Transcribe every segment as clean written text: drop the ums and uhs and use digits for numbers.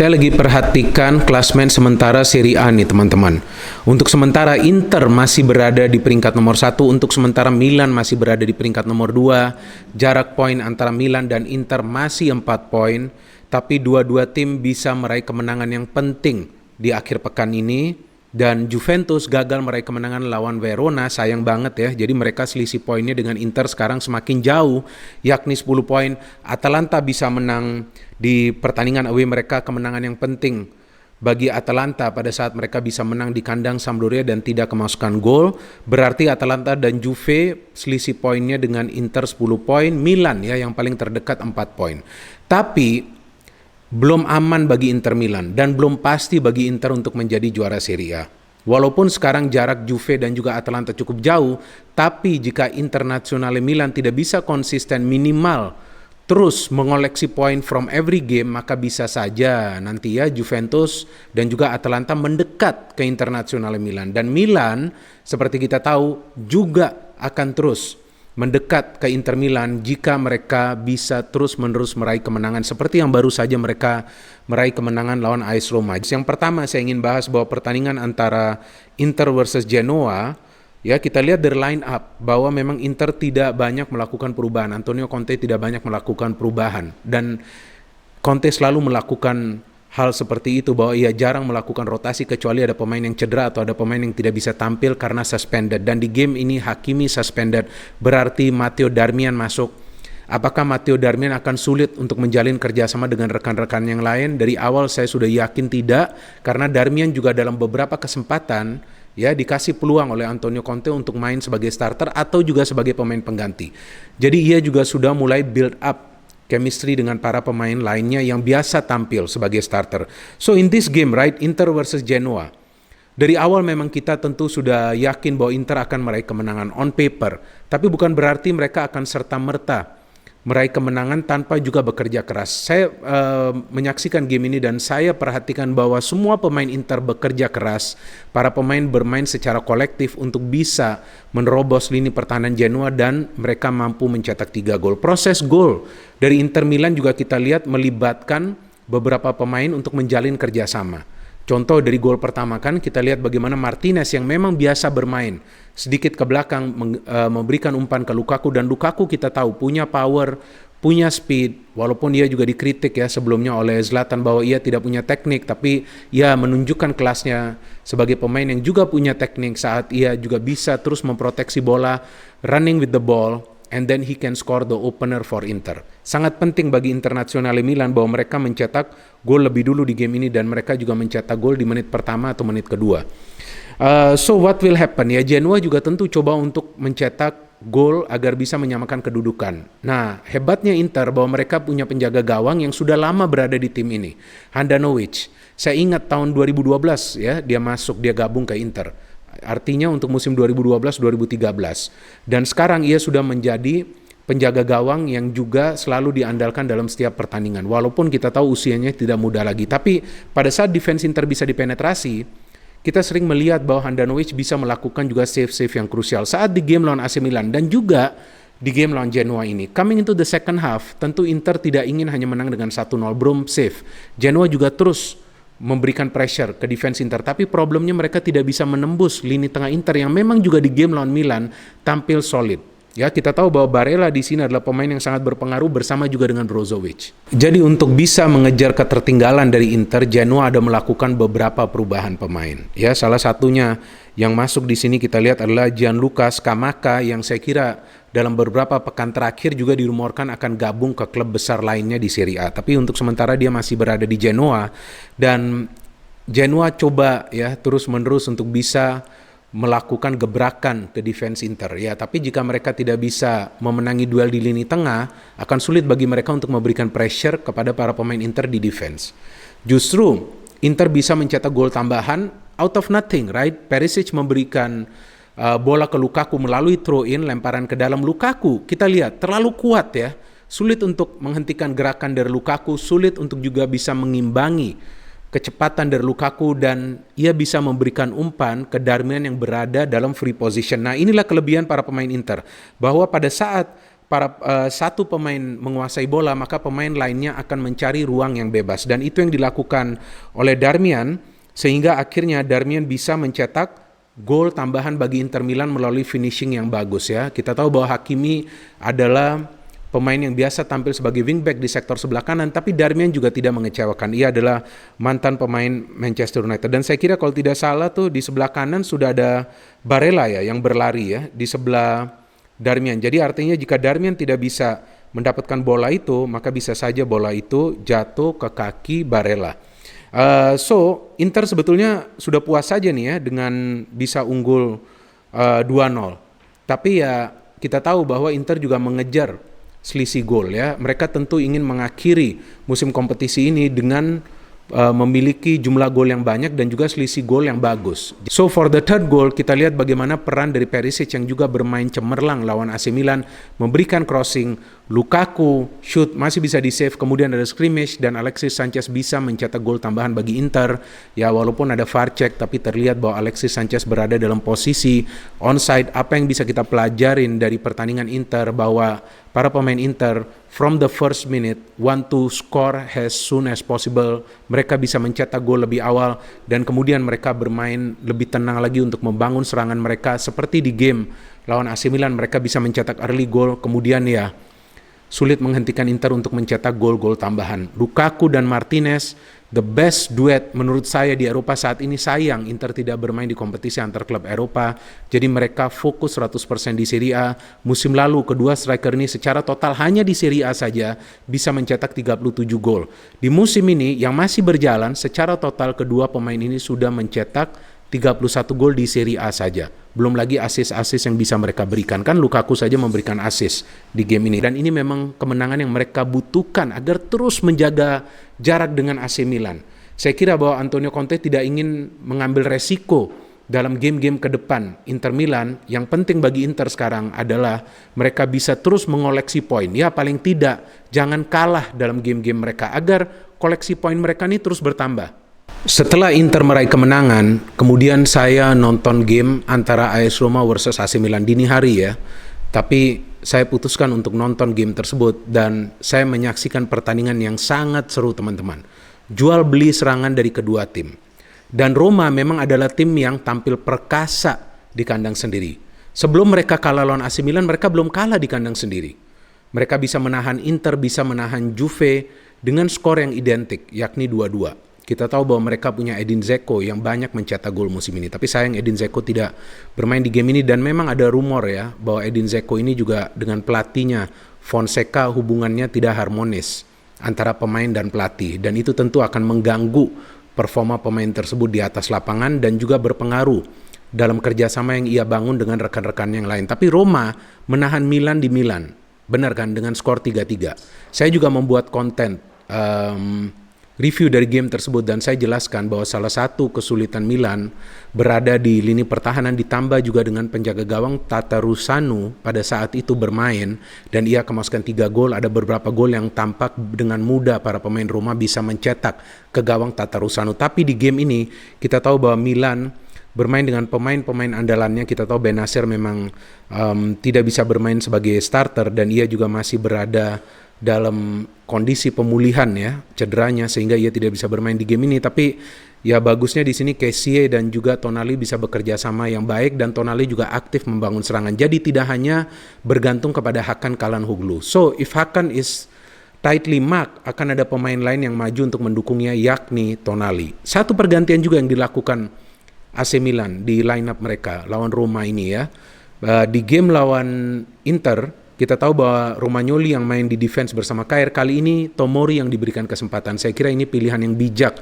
Saya lagi perhatikan klasmen sementara Serie A nih teman-teman. Untuk sementara Inter masih berada di peringkat nomor 1, untuk sementara Milan masih berada di peringkat nomor 2. Jarak poin antara Milan dan Inter masih 4 poin, tapi dua-dua tim bisa meraih kemenangan yang penting di akhir pekan ini. Dan Juventus gagal meraih kemenangan lawan Verona, sayang banget ya. Jadi mereka selisih poinnya dengan Inter sekarang semakin jauh, yakni 10 poin. Atalanta bisa menang di pertandingan away mereka, kemenangan yang penting bagi Atalanta pada saat mereka bisa menang di kandang Sampdoria dan tidak kemasukan gol. Berarti Atalanta dan Juve selisih poinnya dengan Inter 10 poin, Milan ya yang paling terdekat 4 poin. Tapi belum aman bagi Inter Milan dan belum pasti bagi Inter untuk menjadi juara Serie A. Walaupun sekarang jarak Juve dan juga Atalanta cukup jauh, tapi jika Internazionale Milan tidak bisa konsisten minimal terus mengoleksi poin from every game, maka bisa saja nanti ya Juventus dan juga Atalanta mendekat ke Internazionale Milan. Dan Milan seperti kita tahu juga akan terus mendekat ke Inter Milan jika mereka bisa terus-menerus meraih kemenangan seperti yang baru saja mereka meraih kemenangan lawan AS Roma. Yang pertama saya ingin bahas bahwa pertandingan antara Inter versus Genoa, ya kita lihat dari line up bahwa memang Inter tidak banyak melakukan perubahan. Antonio Conte tidak banyak melakukan perubahan dan Conte selalu melakukan hal seperti itu, bahwa ia jarang melakukan rotasi kecuali ada pemain yang cedera atau ada pemain yang tidak bisa tampil karena suspended. Dan di game ini Hakimi suspended, berarti Matteo Darmian masuk. Apakah Matteo Darmian akan sulit untuk menjalin kerjasama dengan rekan-rekan yang lain? Dari awal saya sudah yakin tidak, karena Darmian juga dalam beberapa kesempatan ya dikasih peluang oleh Antonio Conte untuk main sebagai starter atau juga sebagai pemain pengganti. Jadi ia juga sudah mulai build up chemistry dengan para pemain lainnya yang biasa tampil sebagai starter. So in this game, right, Inter versus Genoa, dari awal memang kita tentu sudah yakin bahwa Inter akan meraih kemenangan on paper, tapi bukan berarti mereka akan serta-merta meraih kemenangan tanpa juga bekerja keras. Saya menyaksikan game ini dan saya perhatikan bahwa semua pemain Inter bekerja keras. Para pemain bermain secara kolektif untuk bisa menerobos lini pertahanan Genoa dan mereka mampu mencetak 3 gol. Proses gol dari Inter Milan juga kita lihat melibatkan beberapa pemain untuk menjalin kerjasama. Contoh dari gol pertama kan kita lihat bagaimana Martinez yang memang biasa bermain sedikit ke belakang memberikan umpan ke Lukaku, dan Lukaku kita tahu punya power, punya speed, walaupun ia juga dikritik ya sebelumnya oleh Zlatan bahwa ia tidak punya teknik, tapi ia menunjukkan kelasnya sebagai pemain yang juga punya teknik saat ia juga bisa terus memproteksi bola, running with the ball, and then he can score the opener for Inter. Sangat penting bagi Internazionale Milan bahwa mereka mencetak gol lebih dulu di game ini dan mereka juga mencetak gol di menit pertama atau menit kedua. So what will happen? Ya Genoa juga tentu coba untuk mencetak gol agar bisa menyamakan kedudukan. Nah, hebatnya Inter bahwa mereka punya penjaga gawang yang sudah lama berada di tim ini, Handanovic. Saya ingat tahun 2012 ya dia gabung ke Inter. Artinya untuk musim 2012-2013. Dan sekarang ia sudah menjadi penjaga gawang yang juga selalu diandalkan dalam setiap pertandingan. Walaupun kita tahu usianya tidak muda lagi. Tapi pada saat defense Inter bisa dipenetrasi, kita sering melihat bahwa Handanovic bisa melakukan juga save-save yang krusial saat di game lawan AC Milan dan juga di game lawan Genoa ini. Coming into the second half, tentu Inter tidak ingin hanya menang dengan 1-0, belum save. Genoa juga terus memberikan pressure ke defense Inter, tapi problemnya mereka tidak bisa menembus lini tengah Inter yang memang juga di game lawan Milan tampil solid. Ya, kita tahu bahwa Barella di sini adalah pemain yang sangat berpengaruh bersama juga dengan Brozovic. Jadi untuk bisa mengejar ketertinggalan dari Inter, Genoa ada melakukan beberapa perubahan pemain. Ya, salah satunya yang masuk di sini kita lihat adalah Gianluca Scamacca yang saya kira dalam beberapa pekan terakhir juga dirumorkan akan gabung ke klub besar lainnya di Serie A. Tapi untuk sementara dia masih berada di Genoa dan Genoa coba ya terus-menerus untuk bisa melakukan gebrakan ke defense Inter. Ya, tapi jika mereka tidak bisa memenangi duel di lini tengah, akan sulit bagi mereka untuk memberikan pressure kepada para pemain Inter di defense. Justru Inter bisa mencetak gol tambahan out of nothing, right? Perisic memberikan bola ke Lukaku melalui throw in, lemparan ke dalam. Lukaku kita lihat terlalu kuat ya, sulit untuk menghentikan gerakan dari Lukaku, sulit untuk juga bisa mengimbangi kecepatan dari Lukaku, dan ia bisa memberikan umpan ke Darmian yang berada dalam free position. Nah, inilah kelebihan para pemain Inter, bahwa pada saat satu pemain menguasai bola, maka pemain lainnya akan mencari ruang yang bebas, dan itu yang dilakukan oleh Darmian, sehingga akhirnya Darmian bisa mencetak gol tambahan bagi Inter Milan melalui finishing yang bagus ya. Kita tahu bahwa Hakimi adalah pemain yang biasa tampil sebagai wingback di sektor sebelah kanan, tapi Darmian juga tidak mengecewakan. Ia adalah mantan pemain Manchester United, dan saya kira kalau tidak salah tuh di sebelah kanan sudah ada Barella ya yang berlari ya di sebelah Darmian. Jadi artinya jika Darmian tidak bisa mendapatkan bola itu, maka bisa saja bola itu jatuh ke kaki Barella. So Inter sebetulnya sudah puas saja nih ya dengan bisa unggul 2-0. Tapi ya kita tahu bahwa Inter juga mengejar selisih gol ya. Mereka tentu ingin mengakhiri musim kompetisi ini dengan memiliki jumlah gol yang banyak dan juga selisih gol yang bagus. So for the third goal, kita lihat bagaimana peran dari Perisic yang juga bermain cemerlang lawan AC Milan, memberikan crossing, Lukaku shoot masih bisa di-save, kemudian ada scrimmage dan Alexis Sanchez bisa mencetak gol tambahan bagi Inter. Ya walaupun ada VAR check, tapi terlihat bahwa Alexis Sanchez berada dalam posisi onside. Apa yang bisa kita pelajarin dari pertandingan Inter, bahwa para pemain Inter from the first minute want to score as soon as possible. Mereka bisa mencetak gol lebih awal dan kemudian mereka bermain lebih tenang lagi untuk membangun serangan mereka. Seperti di game lawan AC Milan, mereka bisa mencetak early goal, kemudian ya sulit menghentikan Inter untuk mencetak gol-gol tambahan. Lukaku dan Martinez, the best duet menurut saya di Eropa saat ini. Sayang Inter tidak bermain di kompetisi antar klub Eropa, jadi mereka fokus 100% di Serie A. Musim lalu kedua striker ini secara total hanya di Serie A saja bisa mencetak 37 gol. Di musim ini yang masih berjalan, secara total kedua pemain ini sudah mencetak 31 gol di Serie A saja. Belum lagi assist-assist yang bisa mereka berikan. Kan Lukaku saja memberikan assist di game ini. Dan ini memang kemenangan yang mereka butuhkan agar terus menjaga jarak dengan AC Milan. Saya kira bahwa Antonio Conte tidak ingin mengambil resiko dalam game-game ke depan Inter Milan. Yang penting bagi Inter sekarang adalah mereka bisa terus mengoleksi poin. Ya paling tidak jangan kalah dalam game-game mereka agar koleksi poin mereka ini terus bertambah. Setelah Inter meraih kemenangan, kemudian saya nonton game antara AS Roma versus AC Milan dini hari ya. Tapi saya putuskan untuk nonton game tersebut dan saya menyaksikan pertandingan yang sangat seru teman-teman. Jual beli serangan dari kedua tim. Dan Roma memang adalah tim yang tampil perkasa di kandang sendiri. Sebelum mereka kalah lawan AC Milan, mereka belum kalah di kandang sendiri. Mereka bisa menahan Inter, bisa menahan Juve dengan skor yang identik, yakni 2-2. Kita tahu bahwa mereka punya Edin Dzeko yang banyak mencetak gol musim ini. Tapi sayang Edin Dzeko tidak bermain di game ini. Dan memang ada rumor ya bahwa Edin Dzeko ini juga dengan pelatihnya Fonseca hubungannya tidak harmonis antara pemain dan pelatih. Dan itu tentu akan mengganggu performa pemain tersebut di atas lapangan dan juga berpengaruh dalam kerjasama yang ia bangun dengan rekan-rekan yang lain. Tapi Roma menahan Milan di Milan. Benar kan? Dengan skor 3-3. Saya juga membuat konten review dari game tersebut dan saya jelaskan bahwa salah satu kesulitan Milan berada di lini pertahanan, ditambah juga dengan penjaga gawang Tatarusanu pada saat itu bermain dan ia kemasukan 3 gol. Ada beberapa gol yang tampak dengan mudah para pemain Roma bisa mencetak ke gawang Tatarusanu. Tapi di game ini kita tahu bahwa Milan bermain dengan pemain-pemain andalannya. Kita tahu Bennacer memang tidak bisa bermain sebagai starter dan ia juga masih berada dalam kondisi pemulihan ya cederanya sehingga ia tidak bisa bermain di game ini. Tapi ya bagusnya di sini Kessie dan juga Tonali bisa bekerja sama yang baik dan Tonali juga aktif membangun serangan. Jadi tidak hanya bergantung kepada Hakan Çalhanoğlu. So if Hakan is tightly marked, akan ada pemain lain yang maju untuk mendukungnya yakni Tonali. Satu pergantian juga yang dilakukan AC Milan di line up mereka lawan Roma ini ya. Di game lawan Inter kita tahu bahwa Romagnoli yang main di defense bersama Kjaer, kali ini Tomori yang diberikan kesempatan. Saya kira ini pilihan yang bijak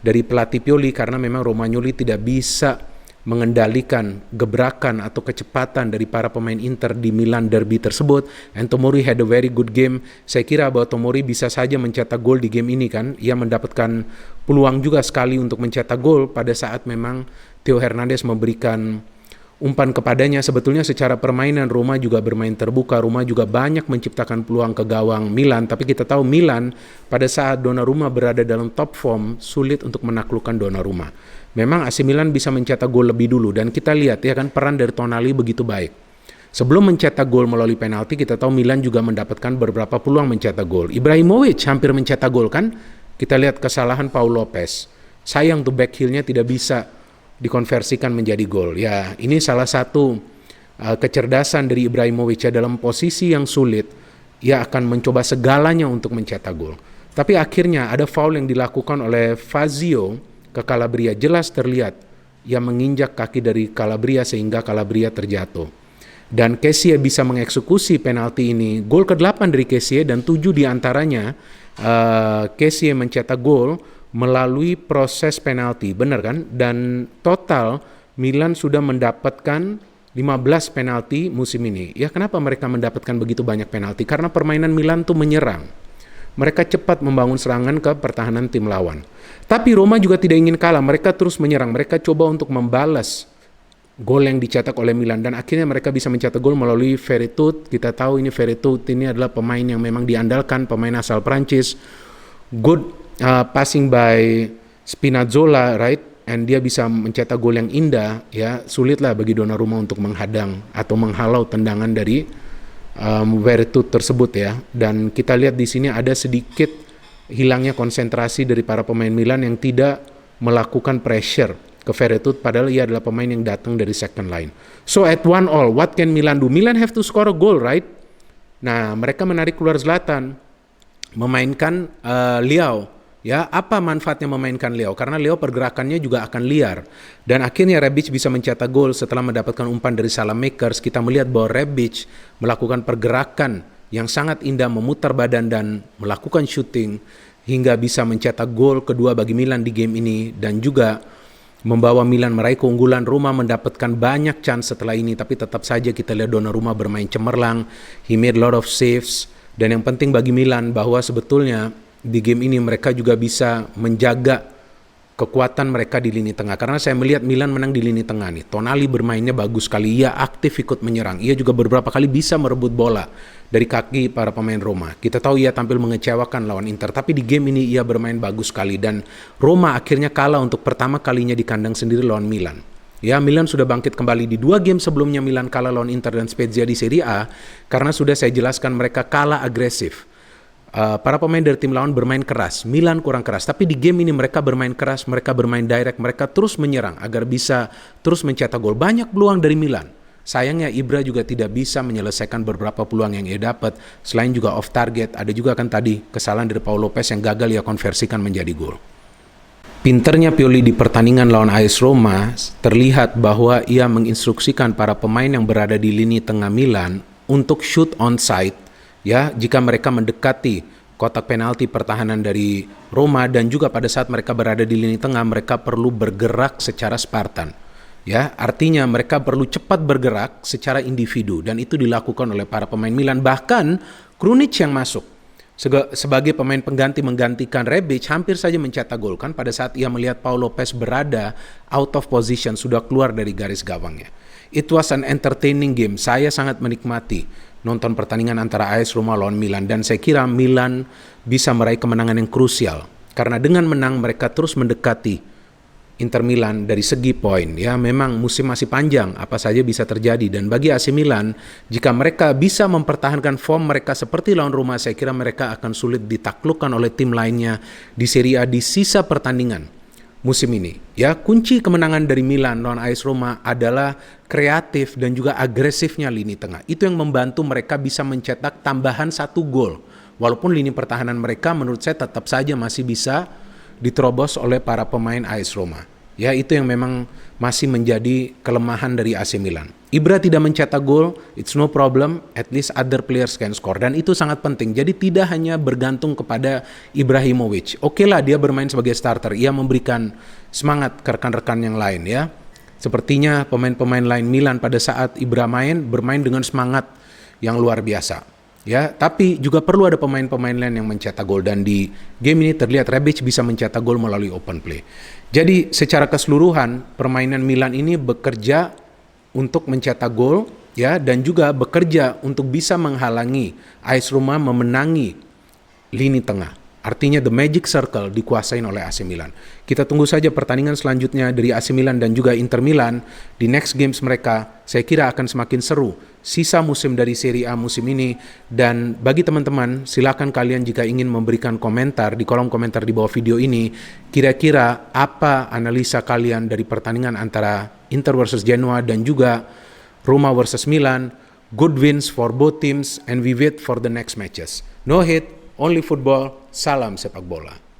dari pelatih Pioli karena memang Romagnoli tidak bisa mengendalikan gebrakan atau kecepatan dari para pemain Inter di Milan derby tersebut. And Tomori had a very good game. Saya kira bahwa Tomori bisa saja mencetak gol di game ini kan. Ia mendapatkan peluang juga sekali untuk mencetak gol pada saat memang Theo Hernandez memberikan umpan kepadanya. Sebetulnya secara permainan Roma juga bermain terbuka, Roma juga banyak menciptakan peluang ke gawang Milan, tapi kita tahu Milan pada saat Donnarumma berada dalam top form sulit untuk menaklukkan Donnarumma. Memang AC Milan bisa mencetak gol lebih dulu dan kita lihat ya kan peran dari Tonali begitu baik. Sebelum mencetak gol melalui penalti, kita tahu Milan juga mendapatkan beberapa peluang mencetak gol. Ibrahimovic hampir mencetak gol kan? Kita lihat kesalahan Paul Lopez. Sayang tuh back heel-nya tidak bisa dikonversikan menjadi gol. Ya, ini salah satu kecerdasan dari Ibrahimovic ya, dalam posisi yang sulit, ia akan mencoba segalanya untuk mencetak gol. Tapi akhirnya ada foul yang dilakukan oleh Fazio ke Calabria. Jelas terlihat ia menginjak kaki dari Calabria sehingga Calabria terjatuh. Dan Kessie bisa mengeksekusi penalti ini. Gol ke-8 dari Kessie dan 7 diantaranya Kessie mencetak gol melalui proses penalti. Benar kan? Dan total Milan sudah mendapatkan 15 penalti musim ini. Ya, kenapa mereka mendapatkan begitu banyak penalti? Karena permainan Milan tuh menyerang. Mereka cepat membangun serangan ke pertahanan tim lawan. Tapi Roma juga tidak ingin kalah, mereka terus menyerang. Mereka coba untuk membalas gol yang dicetak oleh Milan dan akhirnya mereka bisa mencetak gol melalui Veretout. Kita tahu ini Veretout ini adalah pemain yang memang diandalkan, pemain asal Prancis. Good passing by Spinazzola, right? And dia bisa mencetak gol yang indah, ya. Sulitlah bagi Donnarumma untuk menghadang atau menghalau tendangan dari Veretout tersebut ya. Dan kita lihat di sini ada sedikit hilangnya konsentrasi dari para pemain Milan yang tidak melakukan pressure ke Veretout, padahal ia adalah pemain yang datang dari second line. So at 1-1, what can Milan do? Milan have to score a goal, right? Nah, mereka menarik keluar Zlatan, memainkan Leao. Ya, apa manfaatnya memainkan Leao? Karena Leao pergerakannya juga akan liar. Dan akhirnya Rebic bisa mencetak gol setelah mendapatkan umpan dari Salamakers. Kita melihat bahwa Rebic melakukan pergerakan yang sangat indah, memutar badan dan melakukan shooting hingga bisa mencetak gol kedua bagi Milan di game ini dan juga membawa Milan meraih keunggulan. Roma mendapatkan banyak chance setelah ini, tapi tetap saja kita lihat Donnarumma bermain cemerlang. He made a lot of saves. Dan yang penting bagi Milan bahwa sebetulnya di game ini mereka juga bisa menjaga kekuatan mereka di lini tengah. Karena saya melihat Milan menang di lini tengah nih. Tonali bermainnya bagus sekali. Ia aktif ikut menyerang. Ia juga beberapa kali bisa merebut bola dari kaki para pemain Roma. Kita tahu ia tampil mengecewakan lawan Inter. Tapi di game ini ia bermain bagus sekali. Dan Roma akhirnya kalah untuk pertama kalinya di kandang sendiri lawan Milan. Ya, Milan sudah bangkit kembali di 2 game sebelumnya Milan kalah lawan Inter dan Spezia di Serie A. Karena sudah saya jelaskan mereka kalah agresif. Para pemain dari tim lawan bermain keras, Milan kurang keras. Tapi di game ini mereka bermain keras, mereka bermain direct, mereka terus menyerang agar bisa terus mencetak gol. Banyak peluang dari Milan. Sayangnya Ibra juga tidak bisa menyelesaikan beberapa peluang yang ia dapat. Selain juga off target, ada juga kan tadi kesalahan dari Paul Lopez yang gagal ia konversikan menjadi gol. Pinternya Pioli di pertandingan lawan AS Roma terlihat bahwa ia menginstruksikan para pemain yang berada di lini tengah Milan untuk shoot onside. Ya, jika mereka mendekati kotak penalti pertahanan dari Roma dan juga pada saat mereka berada di lini tengah mereka perlu bergerak secara Spartan. Ya, artinya mereka perlu cepat bergerak secara individu dan itu dilakukan oleh para pemain Milan. Bahkan Krunic yang masuk sebagai pemain pengganti menggantikan Rebic hampir saja mencetak gol kan pada saat ia melihat Paul Lopez berada out of position, sudah keluar dari garis gawangnya. It was an entertaining game. Saya sangat menikmati nonton pertandingan antara AS Roma lawan Milan dan saya kira Milan bisa meraih kemenangan yang krusial karena dengan menang mereka terus mendekati Inter Milan dari segi poin. Ya, memang musim masih panjang, apa saja bisa terjadi dan bagi AC Milan jika mereka bisa mempertahankan form mereka seperti lawan Roma, saya kira mereka akan sulit ditaklukkan oleh tim lainnya di Serie A di sisa pertandingan musim ini. Ya, kunci kemenangan dari Milan lawan AS Roma adalah kreatif dan juga agresifnya lini tengah. Itu yang membantu mereka bisa mencetak tambahan 1 gol. Walaupun lini pertahanan mereka menurut saya tetap saja masih bisa diterobos oleh para pemain AS Roma. Ya, itu yang memang masih menjadi kelemahan dari AC Milan. Ibra tidak mencetak gol, it's no problem, at least other players can score. Dan itu sangat penting, jadi tidak hanya bergantung kepada Ibrahimovic. Oke lah dia bermain sebagai starter, ia memberikan semangat ke rekan-rekan yang lain ya. Sepertinya pemain-pemain lain Milan pada saat Ibra bermain dengan semangat yang luar biasa. Ya, tapi juga perlu ada pemain-pemain lain yang mencetak gol dan di game ini terlihat Rebic bisa mencetak gol melalui open play. Jadi secara keseluruhan permainan Milan ini bekerja untuk mencetak gol ya dan juga bekerja untuk bisa menghalangi AS Roma memenangi lini tengah. Artinya the magic circle dikuasain oleh AC Milan. Kita tunggu saja pertandingan selanjutnya dari AC Milan dan juga Inter Milan di next games mereka. Saya kira akan semakin seru sisa musim dari Serie A musim ini. Dan bagi teman-teman, silakan kalian jika ingin memberikan komentar di kolom komentar di bawah video ini, kira-kira apa analisa kalian dari pertandingan antara Inter versus Genoa dan juga Roma versus Milan. Good wins for both teams and we wait for the next matches. No hate, only football. Salam sepak bola.